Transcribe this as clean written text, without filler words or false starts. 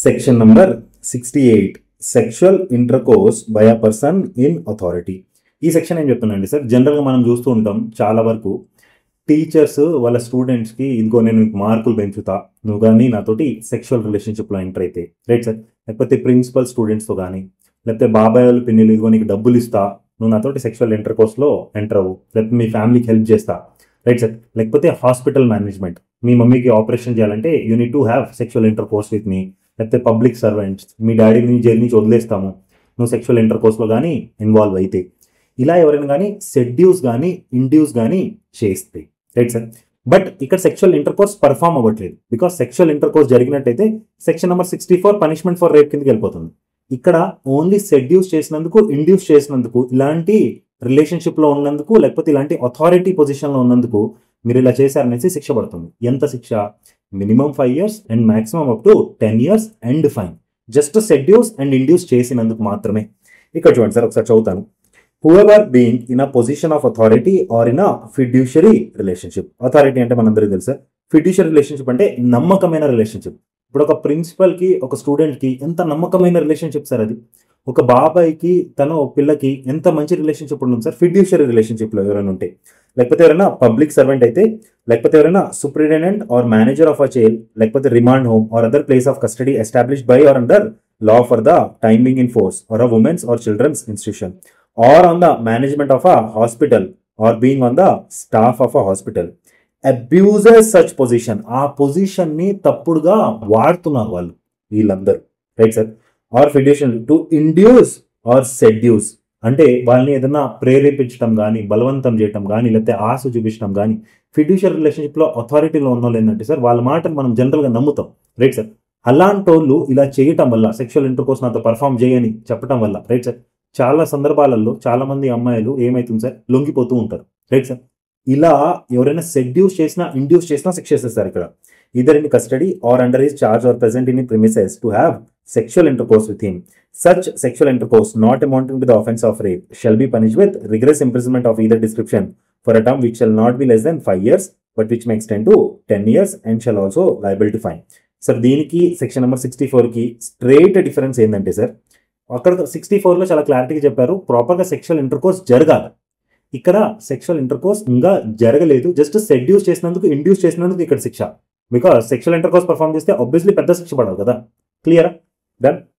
Section number 68 sexual intercourse by a person in authority. ఈ section ఏం చెప్తున్నాండి sir, జనరల్గా మనం చూస్తూ ఉంటాం చాలా వరకు టీచర్స్ వాళ్ళ స్టూడెంట్స్కి ఇంకో నేను మార్కులు పెంచుతా నువ్వు కానీ నాతోటి సెక్షువల్ రిలేషన్షిప్లో ఎంటర్ అయితే, రైట్ సార్. లేకపోతే ప్రిన్సిపల్ స్టూడెంట్స్తో కానీ, లేకపోతే బాబాయ్ వాళ్ళు పిన్నిలు ఇదిగో నీకు డబ్బులు ఇస్తా నువ్వు నాతోటి సెక్షువల్ ఇంటర్కోర్స్లో ఎంటర్ అవ్వు, లేకపోతే మీ ఫ్యామిలీకి హెల్ప్ చేస్తా, రైట్ సార్. లేకపోతే హాస్పిటల్ మేనేజ్మెంట్, మీ మమ్మీకి ఆపరేషన్ చేయాలంటే you need to have sexual intercourse with me. లేకపోతే పబ్లిక్ సర్వెంట్స్, మీ డాడీని జైలు నుంచి వదిలేస్తాము నువ్వు సెక్షువల్ ఇంటర్కోర్స్లో కానీ ఇన్వాల్వ్ అయితే. ఇలా ఎవరైనా కానీ సెడ్యూస్ కానీ ఇండ్యూస్ కానీ చేస్తే, రైట్ సార్. బట్ ఇక్కడ సెక్షువల్ ఇంటర్కోర్స్ పర్ఫామ్ అవ్వట్లేదు, బికాస్ సెక్షువల్ ఇంటర్కోర్స్ జరిగినట్టయితే section number 64 punishment for rape కిందకి వెళ్ళిపోతుంది. ఇక్కడ ఓన్లీ సెడ్యూస్ చేసినందుకు, ఇండ్యూస్ చేసినందుకు, ఇలాంటి రిలేషన్షిప్లో ఉన్నందుకు, లేకపోతే ఇలాంటి అథారిటీ పొజిషన్లో ఉన్నందుకు మీరు ఇలా చేశారనేసి శిక్ష పడుతుంది. ఎంత శిక్ష? Minimum 5 years and maximum up to 10 years and fine. Just seduce and induce చేసినందుకు మాత్రమే. ఇక్కడ చూడండి సార్, ఒకసారి చదువుతాను. Whoever being in a position of authority or in a fiduciary relationship. Authority అంటే మనందరికీ తెలుసా, ఫిడ్యూషరీ రిలేషన్షిప్ అంటే నమ్మకమైన రిలేషన్షిప్. ఇప్పుడు ఒక ప్రిన్సిపల్కి ఒక స్టూడెంట్కి ఎంత నమ్మకమైన రిలేషన్షిప్ సార్ అది. ఒక బాబాయ్కి తన పిల్లకి ఎంత మంచి రిలేషన్షిప్ ఉంటుంది సార్ ఫిడ్యూషరీ రిలేషన్షిప్లో ఎవరైనా ఉంటే. లేకపోతే ఎవరైనా పబ్లిక్ సర్వెంట్ అయితే, లేకపోతే ఎవరైనా superintendent or manager of a jail, లేకపోతే remand home or other place of custody established by or under law for the time being in force or a women's or children's institution or on the management of a hospital or being on the staff of a hospital abuses such position. ఆ position ని తప్పుడుగా వాడుతున్నారు వాళ్ళు వీళ్ళందరూ, right sir. Or fiduciary to induce or seduce అంటే వాళ్ళని ఏదైనా ప్రేరేపించడం కానీ, బలవంతం చేయటం కానీ, లేకపోతే ఆశ చూపించడం కానీ. ఫిడ్యూషియల్ రిలేషన్షిప్లో అథారిటీలో ఉన్న వాళ్ళు ఏంటంటే సార్, వాళ్ళ మాటను మనం జనరల్గా నమ్ముతాం, రైట్ సార్. అలాంటి వాళ్ళు ఇలా చేయటం వల్ల, సెక్షువల్ ఇంటర్కోర్స్ నాతో పర్ఫామ్ చేయని చెప్పడం వల్ల, రైట్ సార్, చాలా సందర్భాలలో చాలా మంది అమ్మాయిలు ఏమవుతుంది సార్, లొంగిపోతూ ఉంటారు, రైట్ సార్. ఇలా ఎవరైనా సెడ్యూస్ చేసినా, ఇండ్యూస్ చేసినా శిక్ష చేస్తారు ఇక్కడ. Either in custody or under his charge or present in premises to have sexual intercourse with him. Such sexual intercourse not amounting to the offense of rape shall be punished with rigorous imprisonment of either description for a term which shall not be less than 5 years but which may extend to 10 years and shall also liable to fine. Sir దీనికి section number 64కి straight difference ఏంటంటే sir, అక్కడ 64లో చాలా క్లారిటీగా చెప్పారు ప్రాపర్గా sexual intercourse జరగాలి. ఇక్కడ sexual intercourse ఇంకా జరగలేదు, జస్ట్ సెడ్యూస్ చేసినందుకు, ఇండ్యూస్ చేసినందుకు ఇక్కడ శిక్ష. బికాస్ సెక్షువల్ ఇంటర్కోర్స్ పర్ఫామ్ చేస్తే ఆబ్వియస్లీ పెద్ద శిక్ష పడదు కదా. క్లియరా? డన్.